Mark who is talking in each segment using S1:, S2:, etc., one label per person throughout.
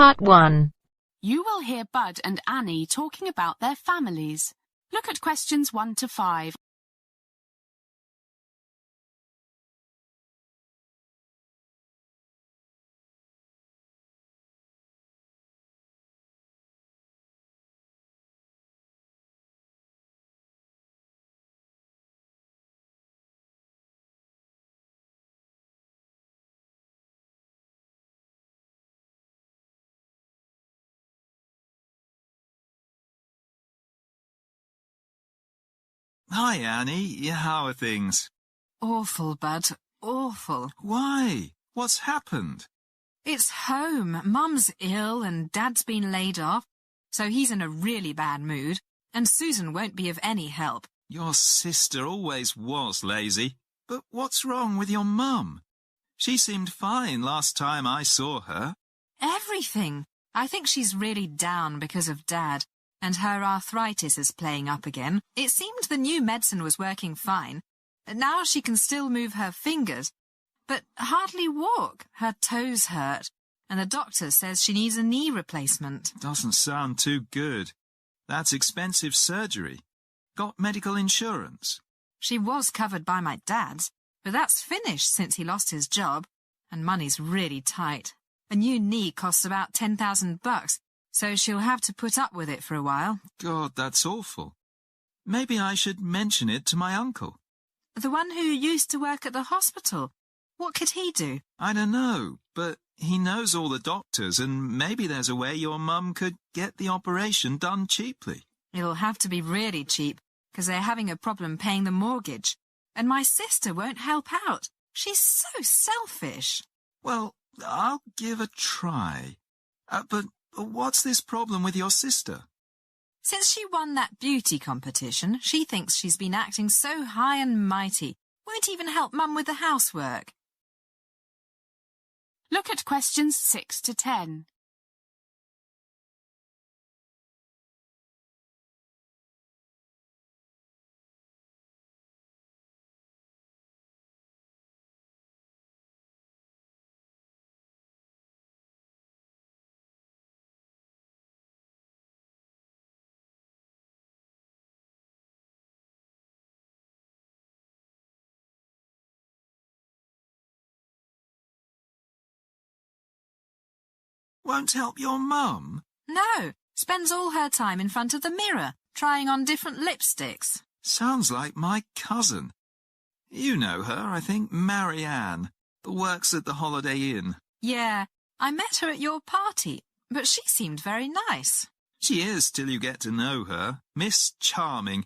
S1: Part 1.
S2: You will hear Bud and Annie talking about their families. Look at questions 1 to 5.
S3: Hi, Annie. How are things?
S4: Awful, Bud. Awful.
S3: Why? What's happened?
S4: It's home. Mum's ill and Dad's been laid off, so he's in a really bad mood, and Susan won't be of any help.
S3: Your sister always was lazy. But what's wrong with your mum? She seemed fine last time I saw her.
S4: Everything. I think she's really down because of Dad, and her arthritis is playing up again. It seemed the new medicine was working fine. Now she can still move her fingers, but hardly walk. Her toes hurt, and the doctor says she needs a knee replacement.
S3: Doesn't sound too good. That's expensive surgery. Got medical insurance?
S4: She was covered by my dad's, but that's finished since he lost his job, and money's really tight. A new knee costs about $10,000, so she'll have to put up with it for a while.
S3: God, that's awful. Maybe I should mention it to my uncle.
S4: The one who used to work at the hospital. What could he do?
S3: I don't know, but he knows all the doctors, and maybe there's a way your mum could get the operation done cheaply.
S4: It'll have to be really cheap, because they're having a problem paying the mortgage. And my sister won't help out. She's so selfish.
S3: Well, I'll give a try. But what's this problem with your sister?
S4: Since she won that beauty competition, she thinks she's been acting so high and mighty. Won't even help Mum with the housework.
S2: Look at questions 6 to 10.
S3: Won't help your mum?
S4: No, spends all her time in front of the mirror, trying on different lipsticks.
S3: Sounds like my cousin. You know her, I think, Marianne, that works at the Holiday Inn.
S4: Yeah, I met her at your party, but she seemed very nice.
S3: She is till you get to know her. Miss Charming.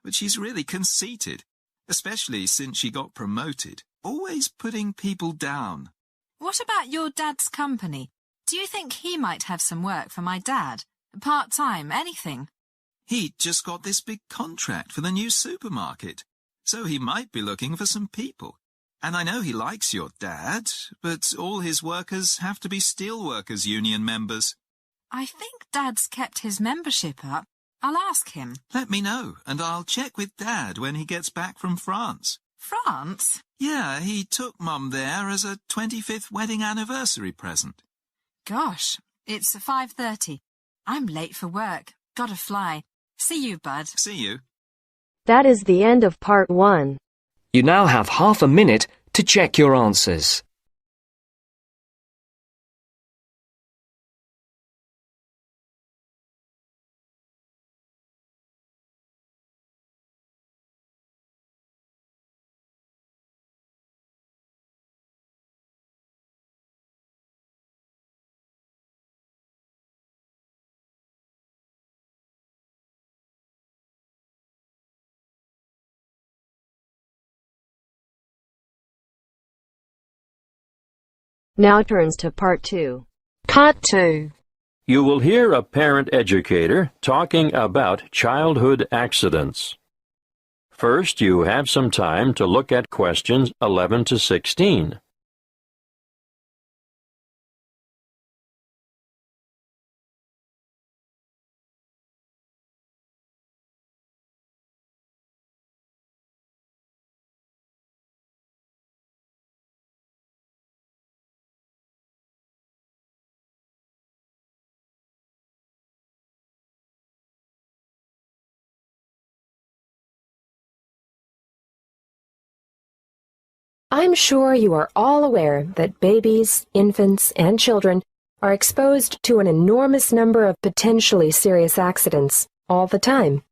S3: But she's really conceited, especially since she got promoted. Always putting people down.
S4: What about your dad's company? Do you think he might have some work for my dad? Part-time, anything?
S3: He just got this big contract for the new supermarket, so he might be looking for some people. And I know he likes your dad, but all his workers have to be Steelworkers Union members.
S4: I think Dad's kept his membership up. I'll ask him.
S3: Let me know, and I'll check with Dad when he gets back from France.
S4: France?
S3: Yeah, he took Mum there as a 25th wedding anniversary present.
S4: Gosh, it's 5:30. I'm late for work. Gotta fly. See you, Bud.
S3: See you.
S1: That is the end of Part 1.
S5: You now have half a minute to check your answers.
S1: Now turns to Part 2.
S4: Part 2.
S6: You will hear a parent educator talking about childhood accidents. First, you have some time to look at questions 11 to 16.
S7: I'm sure you are all aware that babies, infants, and children are exposed to an enormous number of potentially serious accidents all the time.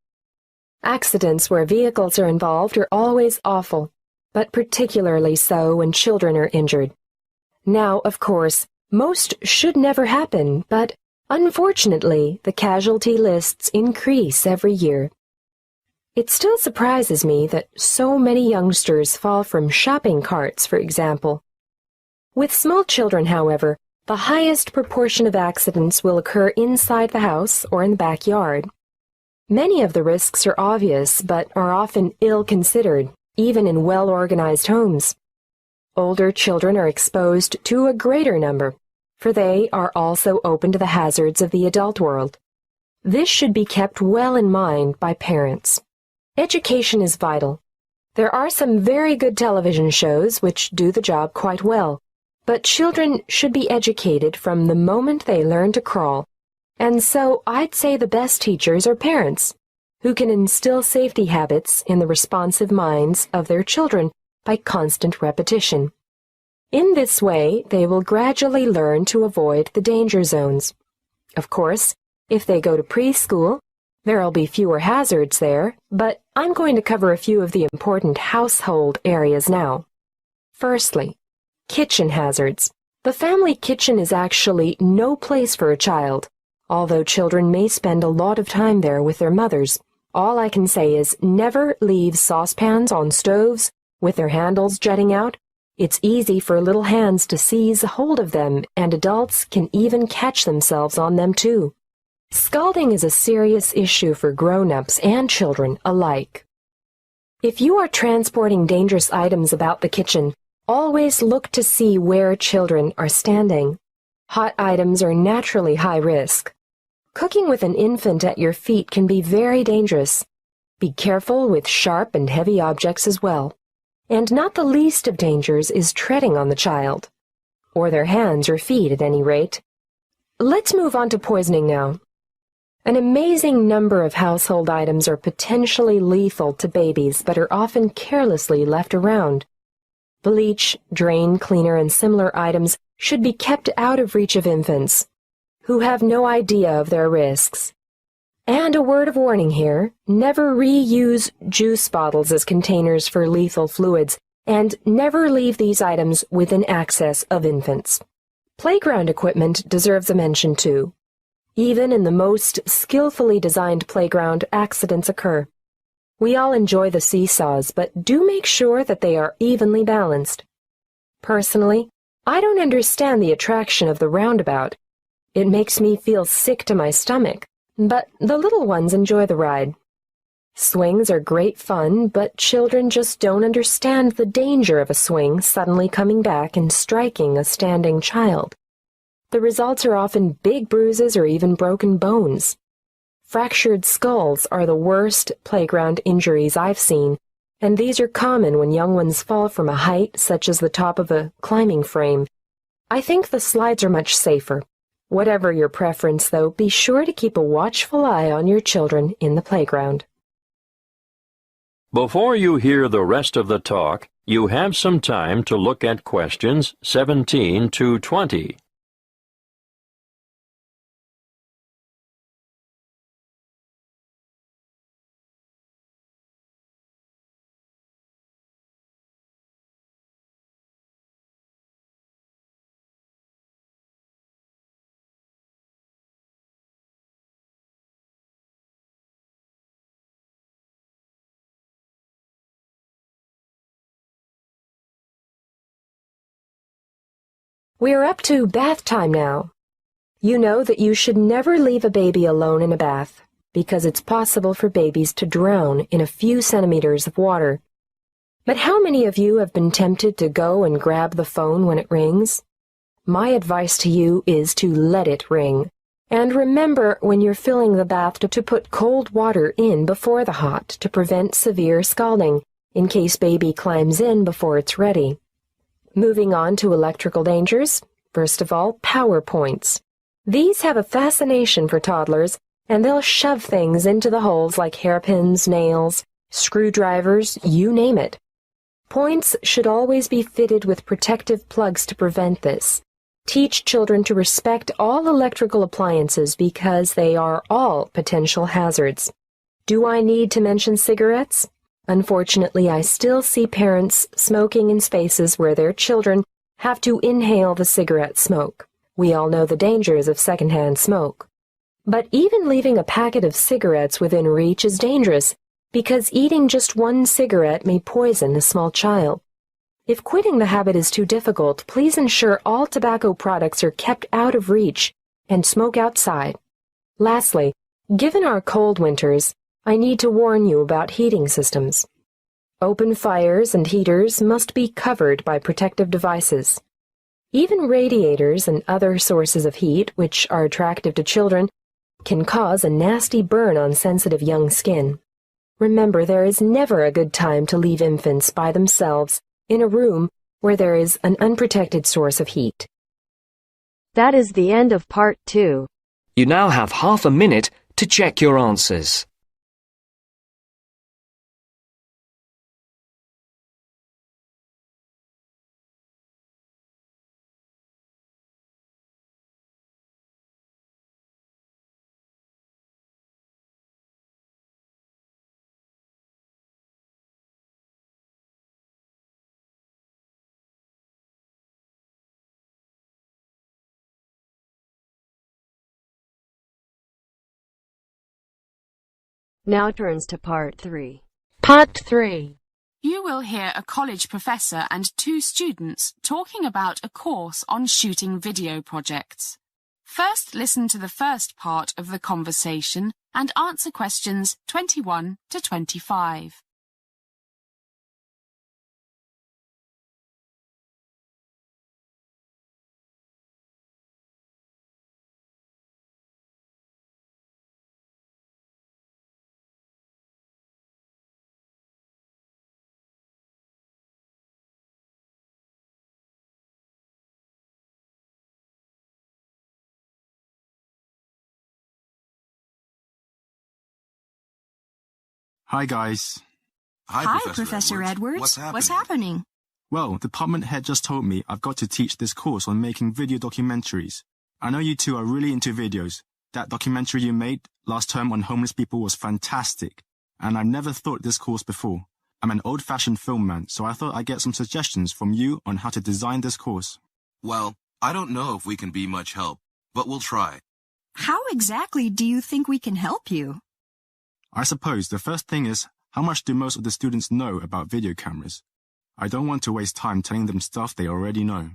S7: Accidents where vehicles are involved are always awful, but particularly so when children are injured. Now, of course, most should never happen, but unfortunately, the casualty lists increase every year. It still surprises me that so many youngsters fall from shopping carts, for example. With small children, however, the highest proportion of accidents will occur inside the house or in the backyard. Many of the risks are obvious, but are often ill-considered, even in well-organized homes. Older children are exposed to a greater number, for they are also open to the hazards of the adult world. This should be kept well in mind by parents. Education is vital. There are some very good television shows which do the job quite well, but children should be educated from the moment they learn to crawl, and so I'd say the best teachers are parents, who can instill safety habits in the responsive minds of their children by constant repetition. In this way, they will gradually learn to avoid the danger zones. Of course, if they go to preschool, there'll be fewer hazards there, but I'm going to cover a few of the important household areas now. Firstly, kitchen hazards. The family kitchen is actually no place for a child, although children may spend a lot of time there with their mothers. All I can say is never leave saucepans on stoves with their handles jutting out. It's easy for little hands to seize hold of them, and adults can even catch themselves on them too. Scalding is a serious issue for grown-ups and children alike. If you are transporting dangerous items about the kitchen, always look to see where children are standing. Hot items are naturally high risk. Cooking with an infant at your feet can be very dangerous. Be careful with sharp and heavy objects as well. And not the least of dangers is treading on the child, or their hands or feet at any rate. Let's move on to poisoning now. An amazing number of household items are potentially lethal to babies but are often carelessly left around. Bleach, drain cleaner, and similar items should be kept out of reach of infants, who have no idea of their risks. And a word of warning here, never reuse juice bottles as containers for lethal fluids, and never leave these items within access of infants. Playground equipment deserves a mention too. Even in the most skillfully designed playground, accidents occur. We all enjoy the seesaws, but do make sure that they are evenly balanced. Personally, I don't understand the attraction of the roundabout. It makes me feel sick to my stomach, but the little ones enjoy the ride. Swings are great fun, but children just don't understand the danger of a swing suddenly coming back and striking a standing child. The results are often big bruises or even broken bones. Fractured skulls are the worst playground injuries I've seen, and these are common when young ones fall from a height such as the top of a climbing frame. I think the slides are much safer. Whatever your preference, though, be sure to keep a watchful eye on your children in the playground.
S6: Before you hear the rest of the talk, you have some time to look at questions 17 to 20.
S7: We are up to bath time now. You know that you should never leave a baby alone in a bath, because it's possible for babies to drown in a few centimeters of water. But how many of you have been tempted to go and grab the phone when it rings? My advice to you is to let it ring. And remember when you're filling the bath to put cold water in before the hot to prevent severe scalding, in case baby climbs in before it's ready. Moving on to electrical dangers, first of all, power points. These have a fascination for toddlers, and they'll shove things into the holes like hairpins, nails, screwdrivers, you name it. Points should always be fitted with protective plugs to prevent this. Teach children to respect all electrical appliances because they are all potential hazards. Do I need to mention cigarettes? Unfortunately, I still see parents smoking in spaces where their children have to inhale the cigarette smoke. We all know the dangers of secondhand smoke. But even leaving a packet of cigarettes within reach is dangerous because eating just one cigarette may poison a small child. If quitting the habit is too difficult, please ensure all tobacco products are kept out of reach and smoke outside. Lastly, given our cold winters, I need to warn you about heating systems. Open fires and heaters must be covered by protective devices. Even radiators and other sources of heat, which are attractive to children, can cause a nasty burn on sensitive young skin. Remember, there is never a good time to leave infants by themselves in a room where there is an unprotected source of heat.
S1: That is the end of part 2.
S5: You now have half a minute to check your answers.
S1: Now turns to part 3.
S2: Part 3. You will hear a college professor and 2 students talking about a course on shooting video projects. First, listen to the first part of the conversation and answer questions 21 to 25.
S8: Hi, guys.
S9: Hi, Professor Edwards. What's happening?
S8: Well, department head just told me I've got to teach this course on making video documentaries. I know you two are really into videos. That documentary you made last term on homeless people was fantastic, and I've never thought this course before. I'm an old-fashioned film man, so I thought I'd get some suggestions from you on how to design this course.
S9: Well, I don't know if we can be much help, but we'll try. How exactly do you think we can help you?
S8: I suppose the first thing is, how much do most of the students know about video cameras? I don't want to waste time telling them stuff they already know.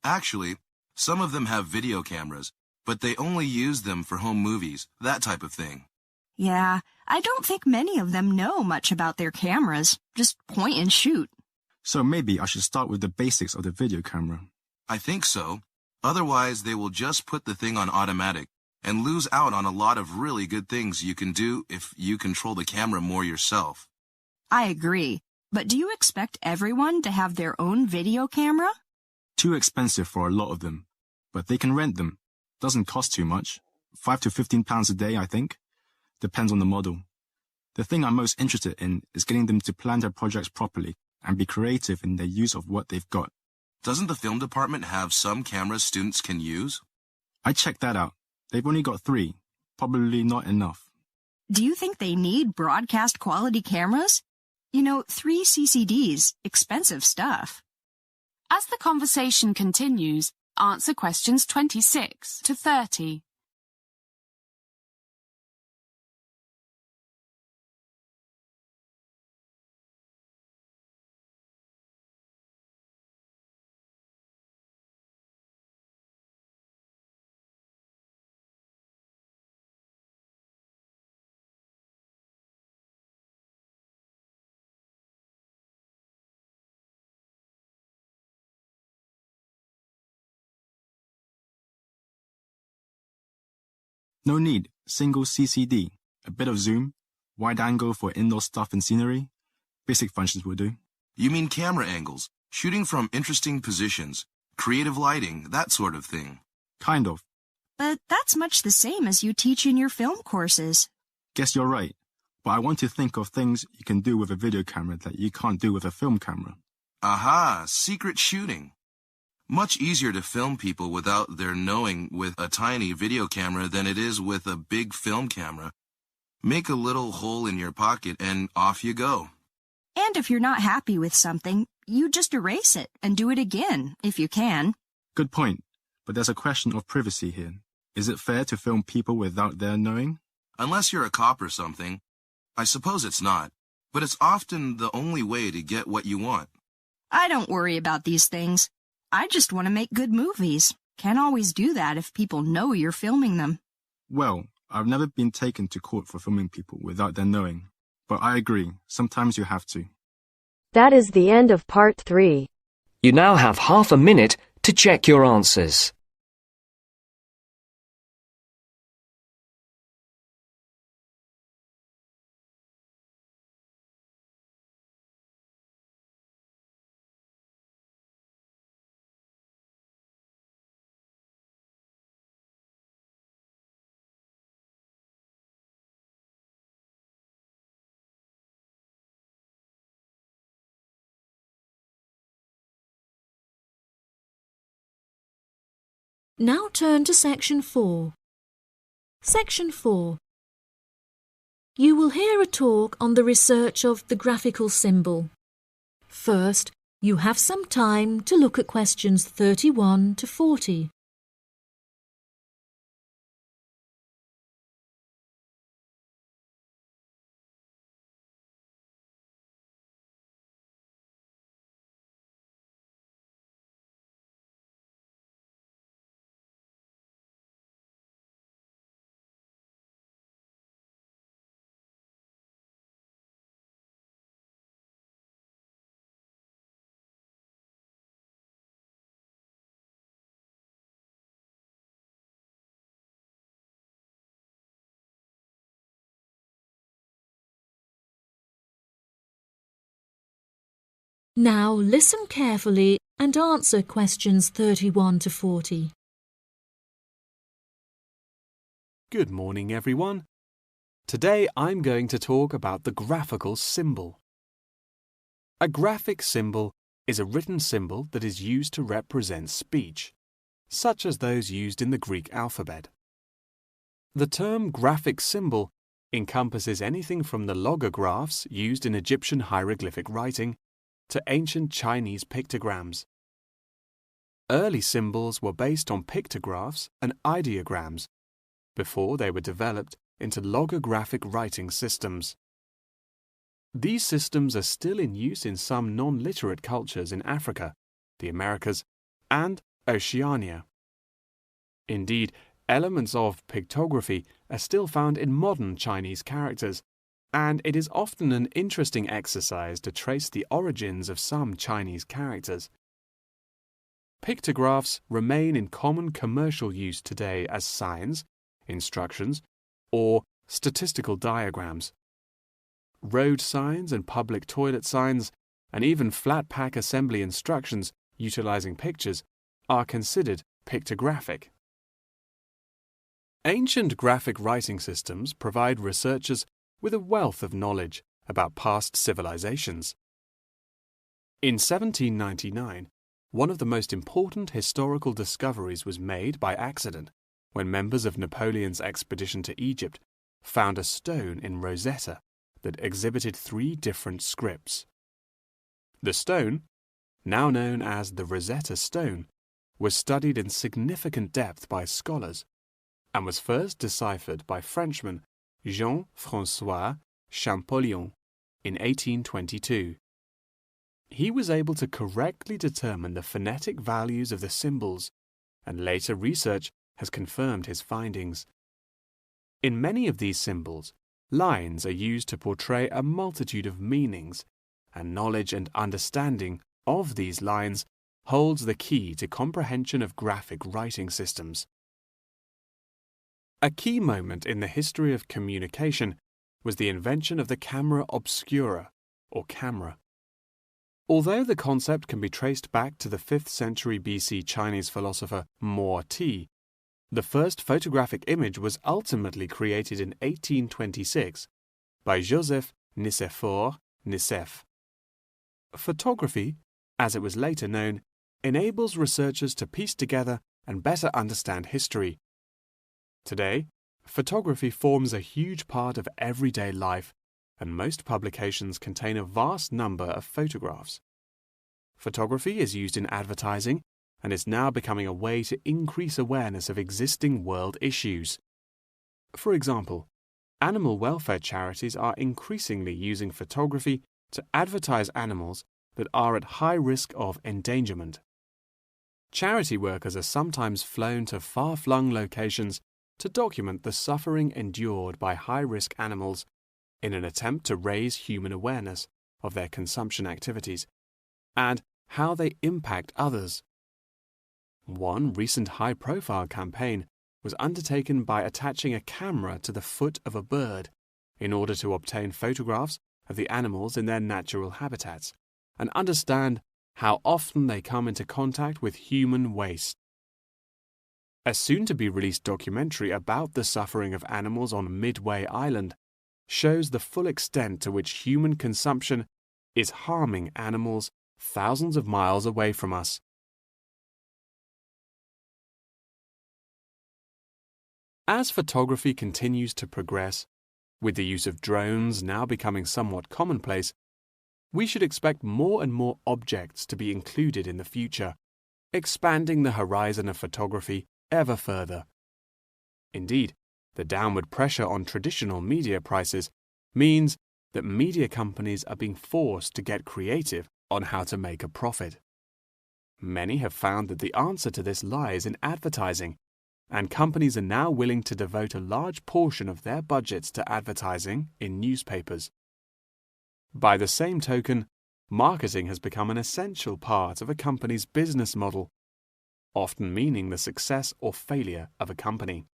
S9: Actually, some of them have video cameras, but they only use them for home movies, that type of thing. Yeah, I don't think many of them know much about their cameras. Just point and shoot.
S8: So maybe I should start with the basics of the video camera.
S9: I think so. Otherwise, they will just put the thing on automatic and lose out on a lot of really good things you can do if you control the camera more yourself. I agree. But do you expect everyone to have their own video camera?
S8: Too expensive for a lot of them, but they can rent them. Doesn't cost too much. £5 to £15 a day, I think. Depends on the model. The thing I'm most interested in is getting them to plan their projects properly and be creative in their use of what they've got.
S9: Doesn't the film department have some cameras students can use?
S8: I checked that out. They've only got 3. Probably not enough.
S9: Do you think they need broadcast quality cameras? You know, 3 CCDs, expensive stuff.
S2: As the conversation continues, answer questions 26 to 30.
S8: No need. Single CCD. A bit of zoom. Wide angle for indoor stuff and scenery. Basic functions will do.
S9: You mean camera angles, shooting from interesting positions, creative lighting, that sort of thing.
S8: Kind of.
S9: But that's much the same as you teach in your film courses.
S8: Guess you're right. but I want to think of things you can do with a video camera that you can't do with a film camera.
S9: Aha, secret shooting. Much easier to film people without their knowing with a tiny video camera than it is with a big film camera. Make a little hole in your pocket and off you go.
S10: And if you're not happy with something, you just erase it and do it again, if you can.
S8: Good point, but there's a question of privacy here. Is it fair to film people without their knowing?
S9: Unless you're a cop or something. I suppose it's not, but it's often the only way to get what you want.
S10: I don't worry about these things. I just want to make good movies. Can't always do that if people know you're filming them.
S8: Well, I've never been taken to court for filming people without their knowing, but I agree, sometimes you have to.
S1: That is the end of part 3.
S5: You now have half a minute to check your answers.
S11: Now turn to Section 4. Section 4. You will hear a talk on the research of the graphical symbol. First, you have some time to look at questions 31 to 40. Now listen carefully and answer questions 31 to 40.
S12: Good morning, everyone. Today I'm going to talk about the graphical symbol. A graphic symbol is a written symbol that is used to represent speech, such as those used in the Greek alphabet. The term graphic symbol encompasses anything from the logographs used in Egyptian hieroglyphic writing to ancient Chinese pictograms. Early symbols were based on pictographs and ideograms before they were developed into logographic writing systems. These systems are still in use in some non-literate cultures in Africa, the Americas, and Oceania. Indeed, elements of pictography are still found in modern Chinese characters, and it is often an interesting exercise to trace the origins of some Chinese characters. Pictographs remain in common commercial use today as signs, instructions, or statistical diagrams. Road signs and public toilet signs, and even flat pack assembly instructions utilizing pictures, are considered pictographic. Ancient graphic writing systems provide researchers with a wealth of knowledge about past civilizations. In 1799, one of the most important historical discoveries was made by accident when members of Napoleon's expedition to Egypt found a stone in Rosetta that exhibited 3 different scripts. The stone, now known as the Rosetta Stone, was studied in significant depth by scholars and was first deciphered by Frenchmen Jean-François Champollion in 1822. He was able to correctly determine the phonetic values of the symbols, and later research has confirmed his findings. In many of these symbols, lines are used to portray a multitude of meanings, and knowledge and understanding of these lines holds the key to comprehension of graphic writing systems. A key moment in the history of communication was the invention of the camera obscura, or camera. Although the concept can be traced back to the 5th century BC Chinese philosopher Mo Ti, the first photographic image was ultimately created in 1826 by Joseph Nicéphore Nicef. Photography, as it was later known, enables researchers to piece together and better understand history. Today, photography forms a huge part of everyday life, and most publications contain a vast number of photographs. Photography is used in advertising and is now becoming a way to increase awareness of existing world issues. For example, animal welfare charities are increasingly using photography to advertise animals that are at high risk of endangerment. Charity workers are sometimes flown to far-flung locations to document the suffering endured by high-risk animals in an attempt to raise human awareness of their consumption activities and how they impact others. One recent high-profile campaign was undertaken by attaching a camera to the foot of a bird in order to obtain photographs of the animals in their natural habitats and understand how often they come into contact with human waste. A soon-to-be-released documentary about the suffering of animals on Midway Island shows the full extent to which human consumption is harming animals thousands of miles away from us. As photography continues to progress, with the use of drones now becoming somewhat commonplace, we should expect more and more objects to be included in the future, expanding the horizon of photography ever further. Indeed, the downward pressure on traditional media prices means that media companies are being forced to get creative on how to make a profit. Many have found that the answer to this lies in advertising, and companies are now willing to devote a large portion of their budgets to advertising in newspapers. By the same token, marketing has become an essential part of a company's business model, often meaning the success or failure of a company.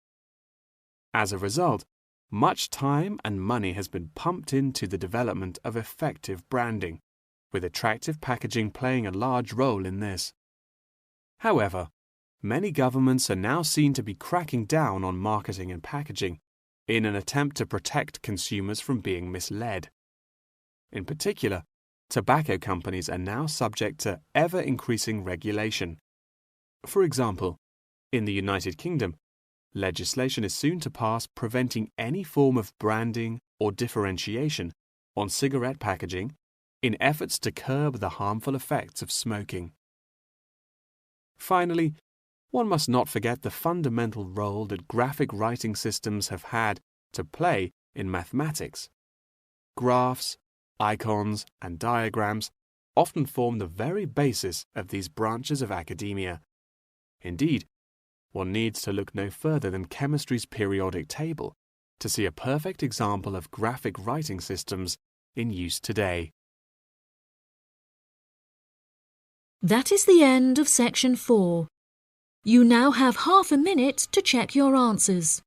S12: As a result, much time and money has been pumped into the development of effective branding, with attractive packaging playing a large role in this. However, many governments are now seen to be cracking down on marketing and packaging in an attempt to protect consumers from being misled. In particular, tobacco companies are now subject to ever-increasing regulation. For example, in the United Kingdom, legislation is soon to pass preventing any form of branding or differentiation on cigarette packaging in efforts to curb the harmful effects of smoking. Finally, one must not forget the fundamental role that graphic writing systems have had to play in mathematics. Graphs, icons, and diagrams often form the very basis of these branches of academia. Indeed, one needs to look no further than chemistry's periodic table to see a perfect example of graphic writing systems in use today.
S11: That is the end of section 4. You now have half a minute to check your answers.